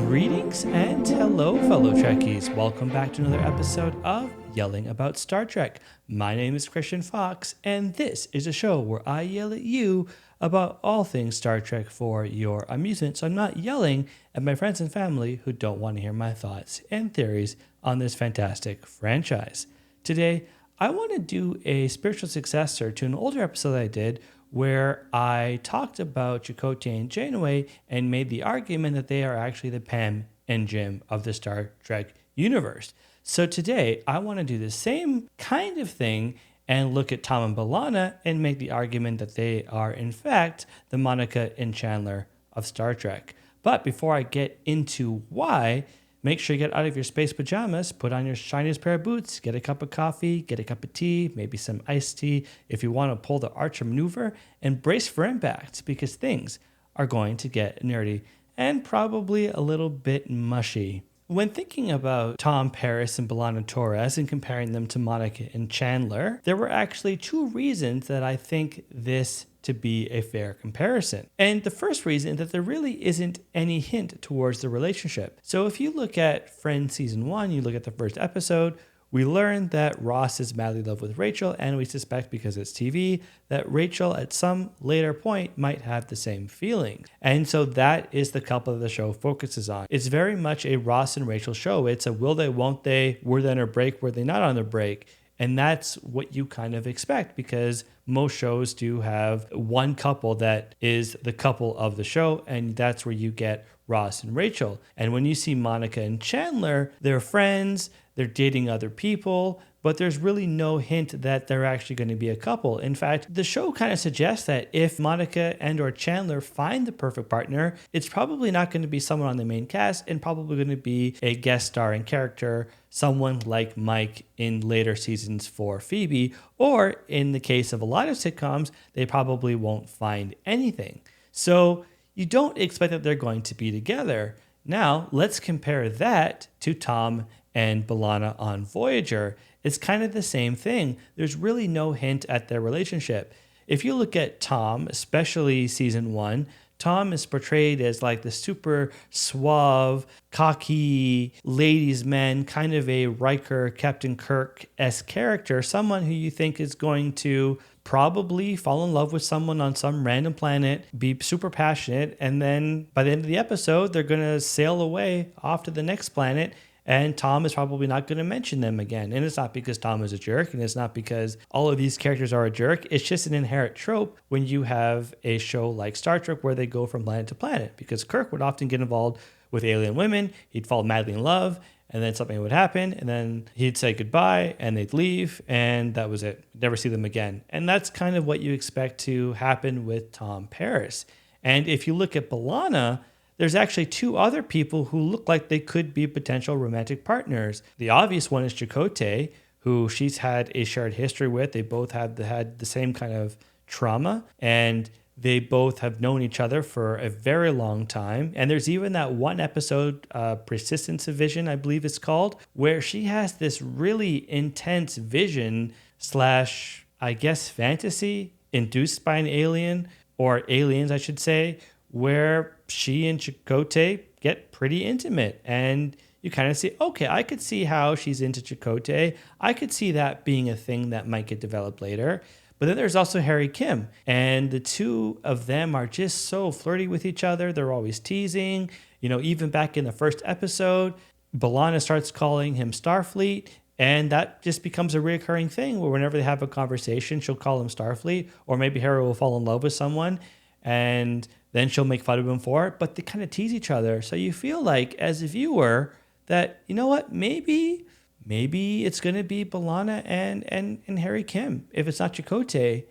Greetings and hello, fellow Trekkies. Welcome back to another episode of Yelling About Star Trek. My name is Christian Fox, and this is a show where I yell at you about all things Star Trek for your amusement. So I'm not yelling at my friends and family who don't want to hear my thoughts and theories on this fantastic franchise. Today, I want to do a spiritual successor to an older episode I did where I talked about Chakotay and Janeway and made the argument that they are actually the Pam and Jim of the Star Trek universe. So today, I want to do the same kind of thing and look at Tom and B'Elanna and make the argument that they are, in fact, the Monica and Chandler of Star Trek. But before I get into why, make sure you get out of your space pajamas, put on your shiniest pair of boots, get a cup of coffee, get a cup of tea, maybe some iced tea if you want to pull the Archer maneuver, and brace for impact because things are going to get nerdy and probably a little bit mushy. When thinking about Tom Paris and B'Elanna Torres and comparing them to Monica and Chandler, there were actually two reasons that I think this to be a fair comparison. And the first reason is that there really isn't any hint towards the relationship. So if you look at Friends season 1, you look at the first episode, we learn that Ross is madly in love with Rachel, and we suspect because it's TV that Rachel at some later point might have the same feelings. And so that is the couple that the show focuses on. It's very much a Ross and Rachel show. It's a will they, won't they, were they on their break, were they not on their break? And that's what you kind of expect because most shows do have one couple that is the couple of the show, and that's where you get Ross and Rachel. And when you see Monica and Chandler, they're friends, they're dating other people, but there's really no hint that they're actually going to be a couple. In fact, the show kind of suggests that if Monica and or Chandler find the perfect partner, it's probably not going to be someone on the main cast and probably going to be a guest starring character, someone like Mike in later seasons for Phoebe, or in the case of a lot of sitcoms, they probably won't find anything. So you don't expect that they're going to be together. Now, let's compare that to Tom and B'Elanna on Voyager. It's kind of the same thing. There's really no hint at their relationship. If you look at Tom, especially season 1, Tom is portrayed as like the super suave, cocky, ladies' man, kind of a Riker, Captain Kirk-esque character, someone who you think is going to probably fall in love with someone on some random planet, be super passionate, and then by the end of the episode, they're going to sail away off to the next planet. And Tom is probably not going to mention them again. And it's not because Tom is a jerk, and it's not because all of these characters are a jerk. It's just an inherent trope when you have a show like Star Trek where they go from planet to planet. Because Kirk would often get involved with alien women. He'd fall madly in love, and then something would happen, and then he'd say goodbye, and they'd leave, and that was it. Never see them again. And that's kind of what you expect to happen with Tom Paris. And if you look at B'Elanna, there's actually two other people who look like they could be potential romantic partners. The obvious one is Chakotay, who she's had a shared history with. They both have had the same kind of trauma, and they both have known each other for a very long time. And there's even that one episode, Persistence of Vision, I believe it's called, where she has this really intense vision slash, I guess, fantasy induced by an alien, or aliens, I should say, where she and Chakotay get pretty intimate. And you kind of see, okay, I could see how she's into Chakotay. I could see that being a thing that might get developed later. But then there's also Harry Kim. And the two of them are just so flirty with each other. They're always teasing. You know, even back in the first episode, B'Elanna starts calling him Starfleet. And that just becomes a reoccurring thing where whenever they have a conversation, she'll call him Starfleet. Or maybe Harry will fall in love with someone, and then she'll make fun of him for it, but they kind of tease each other. So you feel like, as a viewer, that, you know what, maybe it's going to be B'Elanna and Harry Kim if it's not Chakotay,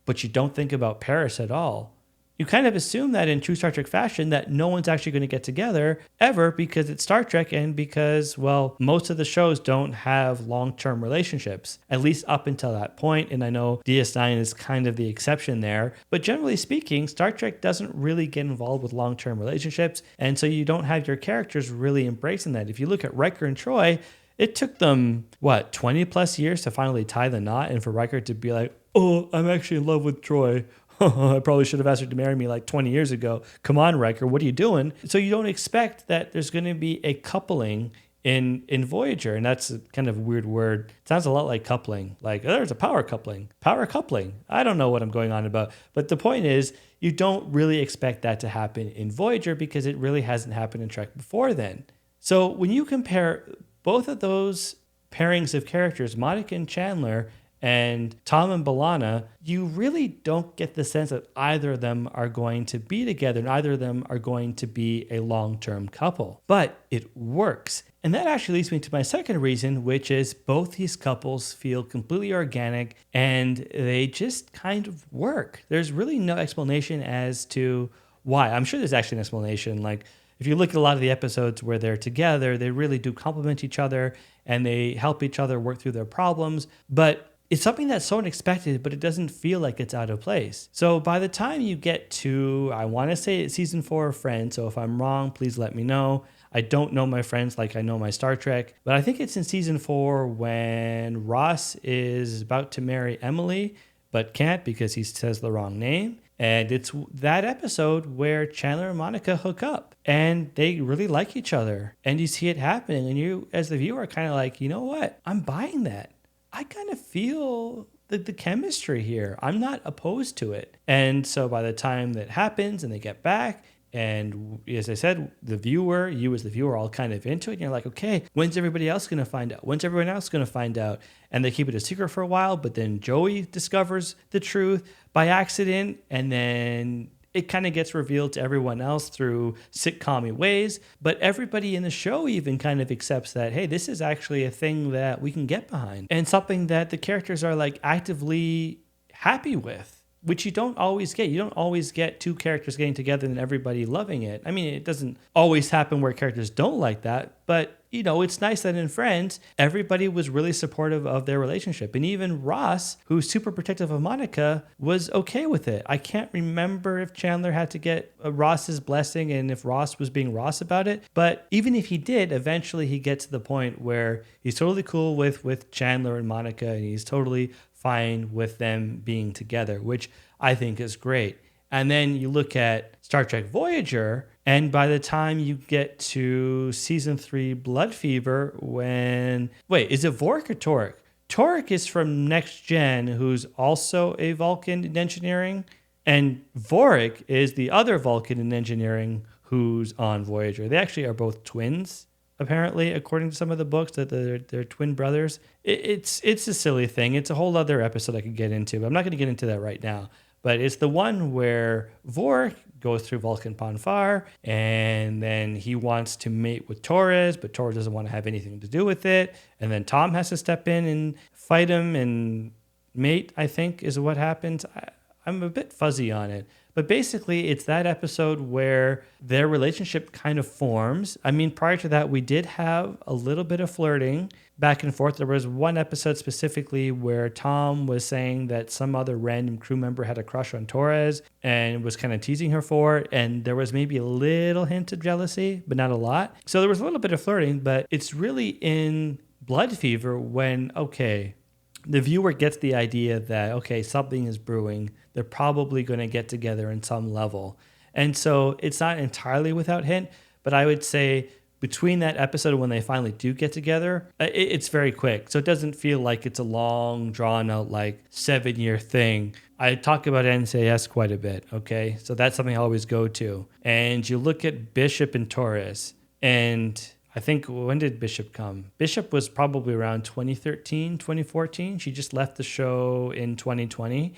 but you don't think about Paris at all. You kind of assume that in true Star Trek fashion that no one's actually going to get together ever because it's Star Trek and because, well, most of the shows don't have long-term relationships, at least up until that point. And I know DS9 is kind of the exception there. But generally speaking, Star Trek doesn't really get involved with long-term relationships. And so you don't have your characters really embracing that. If you look at Riker and Troy, It took them, 20 plus years to finally tie the knot, and for Riker to be like, oh, I'm actually in love with Troy. I probably should have asked her to marry me like 20 years ago. Come on, Riker, what are you doing? So you don't expect that there's going to be a coupling in Voyager, and that's a kind of weird word. It sounds a lot like coupling, like, oh, there's a power coupling. I don't know what I'm going on about, but the point is, you don't really expect that to happen in Voyager because it really hasn't happened in Trek before then. So when you compare both of those pairings of characters, Monica and Chandler, and Tom and B'Elanna, you really don't get the sense that either of them are going to be together and either of them are going to be a long-term couple. But it works. And that actually leads me to my second reason, which is both these couples feel completely organic and they just kind of work. There's really no explanation as to why. I'm sure there's actually an explanation. Like, if you look at a lot of the episodes where they're together, they really do complement each other and they help each other work through their problems. But it's something that's so unexpected, but it doesn't feel like it's out of place. So by the time you get to, I want to say it's season 4 of Friends, so if I'm wrong, please let me know. I don't know my Friends like I know my Star Trek, but I think it's in season 4 when Ross is about to marry Emily, but can't because he says the wrong name. And it's that episode where Chandler and Monica hook up and they really like each other. And you see it happening and you, as the viewer, are kind of like, you know what? I'm buying that. I kind of feel the chemistry here. I'm not opposed to it. And so by the time that happens and they get back, and as I said, you as the viewer, are all kind of into it. And you're like, okay, when's everybody else going to find out? When's everyone else going to find out? And they keep it a secret for a while, but then Joey discovers the truth by accident. And then it kind of gets revealed to everyone else through sitcom-y ways, but everybody in the show even kind of accepts that, hey, this is actually a thing that we can get behind and something that the characters are like actively happy with, which you don't always get. You don't always get two characters getting together and everybody loving it. I mean, it doesn't always happen where characters don't like that, but you know, it's nice that in Friends, everybody was really supportive of their relationship. And even Ross, who's super protective of Monica, was okay with it. I can't remember if Chandler had to get Ross's blessing and if Ross was being Ross about it. But even if he did, eventually he gets to the point where he's totally cool with Chandler and Monica, and he's totally fine with them being together, which I think is great. And then you look at Star Trek Voyager, and by the time you get to season 3 Blood Fever, is it Vorik or Torek? Torek is from Next Gen, who's also a Vulcan in engineering, and Vorik is the other Vulcan in engineering who's on Voyager. They actually are both twins, apparently, according to some of the books, that they're twin brothers. It's a silly thing. It's a whole other episode I could get into, but I'm not going to get into that right now. But it's the one where Vorik goes through Vulcan Ponfar, and then he wants to mate with Torres, but Torres doesn't want to have anything to do with it. And then Tom has to step in and fight him and mate, I think, is what happens. I'm a bit fuzzy on it. But basically, it's that episode where their relationship kind of forms. I mean, prior to that, we did have a little bit of flirting back and forth. There was one episode specifically where Tom was saying that some other random crew member had a crush on Torres and was kind of teasing her for it. And there was maybe a little hint of jealousy, but not a lot. So there was a little bit of flirting, but it's really in Blood Fever when, okay, the viewer gets the idea that, okay, something is brewing. They're probably going to get together in some level. And so it's not entirely without hint, but I would say between that episode and when they finally do get together, it's very quick. So it doesn't feel like it's a long, drawn out, like 7-year thing. I talk about NCIS quite a bit, okay? So that's something I always go to. And you look at Bishop and Torres, and I think, when did Bishop come? Bishop was probably around 2013, 2014. She just left the show in 2020.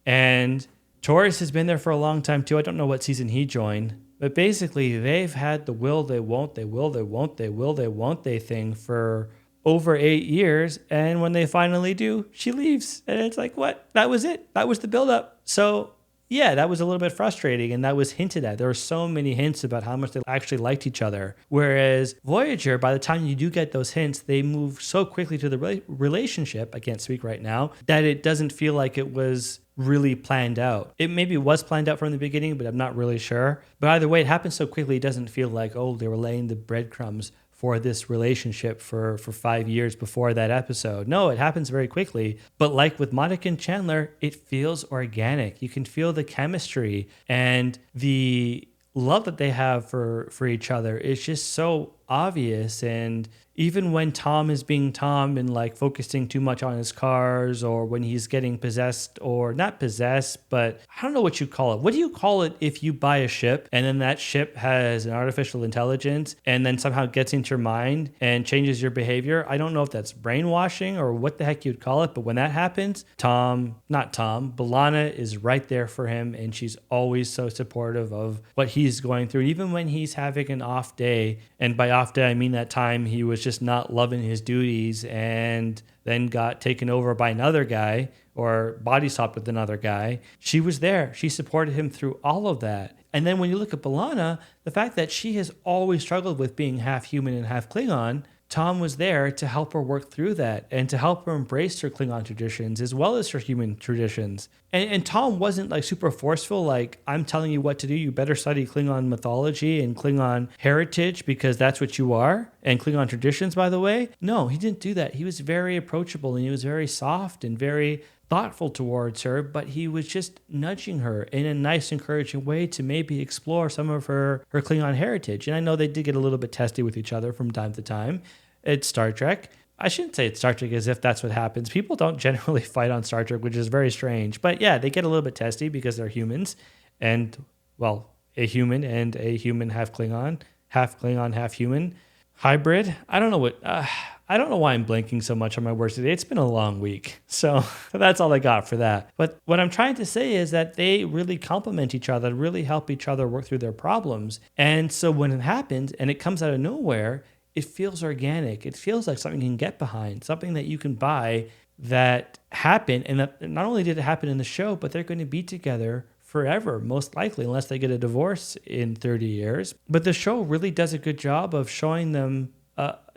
And Torres has been there for a long time too. I don't know what season he joined. But basically, they've had the will, they won't, they will, they won't, they will, they won't, they thing for over 8 years. And when they finally do, she leaves. And it's like, what? That was it. That was the buildup. So yeah, that was a little bit frustrating, and that was hinted at. There were so many hints about how much they actually liked each other. Whereas Voyager, by the time you do get those hints, they move so quickly to the relationship, I can't speak right now, that it doesn't feel like it was really planned out. It maybe was planned out from the beginning, but I'm not really sure. But either way, it happens so quickly, it doesn't feel like, oh, they were laying the breadcrumbs for this relationship for 5 years before that episode. No, it happens very quickly. But like with Monica and Chandler, it feels organic. You can feel the chemistry and the love that they have for each other is just so obvious. And even when Tom is being Tom and like focusing too much on his cars, or when he's getting possessed, or not possessed, but I don't know what you call it. What do you call it if you buy a ship and then that ship has an artificial intelligence and then somehow gets into your mind and changes your behavior? I don't know if that's brainwashing or what the heck you'd call it, but when that happens, B'Elanna is right there for him, and she's always so supportive of what he's going through. And even when he's having an off day, and by off day I mean that time he was just not loving his duties and then got taken over by another guy or body swapped with another guy, she was there. She supported him through all of that. And then when you look at B'Elanna, the fact that she has always struggled with being half human and half Klingon, Tom was there to help her work through that and to help her embrace her Klingon traditions as well as her human traditions. And Tom wasn't like super forceful, like, I'm telling you what to do. You better study Klingon mythology and Klingon heritage because that's what you are. And Klingon traditions, by the way. No, he didn't do that. He was very approachable and he was very soft and very thoughtful towards her, but he was just nudging her in a nice, encouraging way to maybe explore some of her Klingon heritage. And I know they did get a little bit testy with each other from time to time. It's Star Trek. I shouldn't say it's Star Trek as if that's what happens. People don't generally fight on Star Trek, which is very strange. But yeah, they get a little bit testy because they're humans. And, well, a human and a human half Klingon, half human hybrid. I don't know why I'm blanking so much on my words today. It's been a long week. So that's all I got for that. But what I'm trying to say is that they really complement each other, really help each other work through their problems. And so when it happens and it comes out of nowhere, it feels organic. It feels like something you can get behind, something that you can buy that happened. And that not only did it happen in the show, but they're going to be together forever, most likely, unless they get a divorce in 30 years. But the show really does a good job of showing them,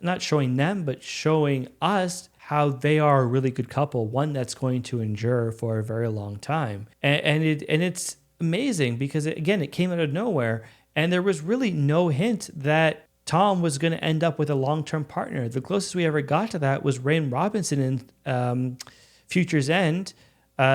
not showing them, but showing us how they are a really good couple, one that's going to endure for a very long time. And it's amazing because, it came out of nowhere. And there was really no hint that Tom was going to end up with a long-term partner. The closest we ever got to that was Rain Robinson in Future's End,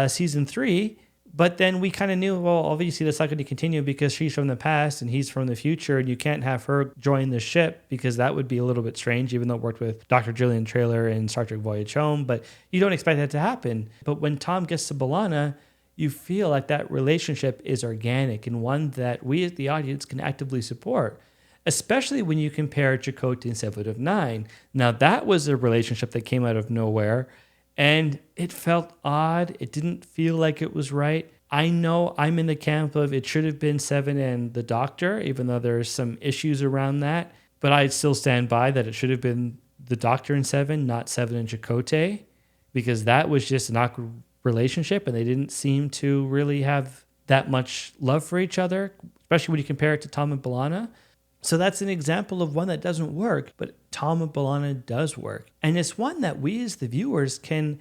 season 3. But then we kind of knew, well, obviously that's not going to continue because she's from the past and he's from the future, and you can't have her join the ship because that would be a little bit strange, even though it worked with Dr. Julian Traylor in Star Trek Voyage Home. But you don't expect that to happen. But when Tom gets to B'Elanna, you feel like that relationship is organic and one that we as the audience can actively support, especially when you compare Chakotay and Seven of Nine. Now, that was a relationship that came out of nowhere, and it felt odd. It didn't feel like it was right. I know I'm in the camp of it should have been Seven and the Doctor, even though there's some issues around that. But I'd still stand by that it should have been the Doctor and Seven, not Seven and Chakotay, because that was just an awkward relationship, and they didn't seem to really have that much love for each other, especially when you compare it to Tom and B'Elanna. So that's an example of one that doesn't work, but Tom and B'Elanna does work. And it's one that we as the viewers can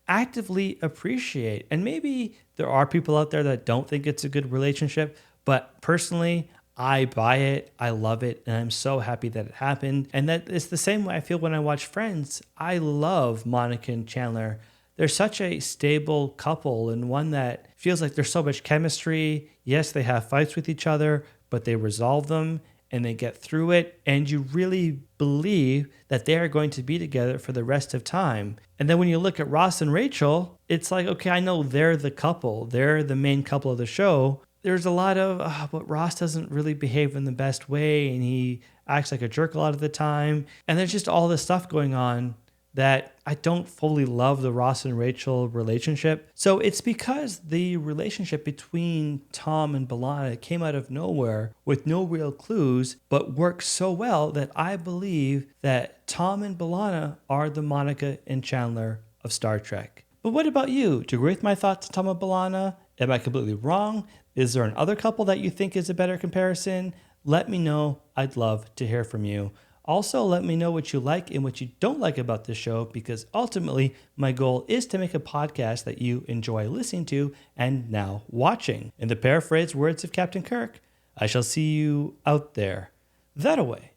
actively appreciate. And maybe there are people out there that don't think it's a good relationship, but personally, I buy it, I love it, and I'm so happy that it happened. And that it's the same way I feel when I watch Friends. I love Monica and Chandler. They're such a stable couple and one that feels like there's so much chemistry. Yes, they have fights with each other, but they resolve them and they get through it, and you really believe that they are going to be together for the rest of time. And then when you look at Ross and Rachel, it's like, okay, I know they're the couple. They're the main couple of the show. There's a lot of, but Ross doesn't really behave in the best way, and he acts like a jerk a lot of the time. And there's just all this stuff going on that I don't fully love the Ross and Rachel relationship. So it's because the relationship between Tom and B'Elanna came out of nowhere with no real clues, but worked so well that I believe that Tom and B'Elanna are the Monica and Chandler of Star Trek. But what about you? Do you agree with my thoughts on Tom and B'Elanna? Am I completely wrong? Is there another couple that you think is a better comparison? Let me know. I'd love to hear from you. Also, let me know what you like and what you don't like about this show, because ultimately my goal is to make a podcast that you enjoy listening to and now watching. In the paraphrased words of Captain Kirk, I shall see you out there. That away.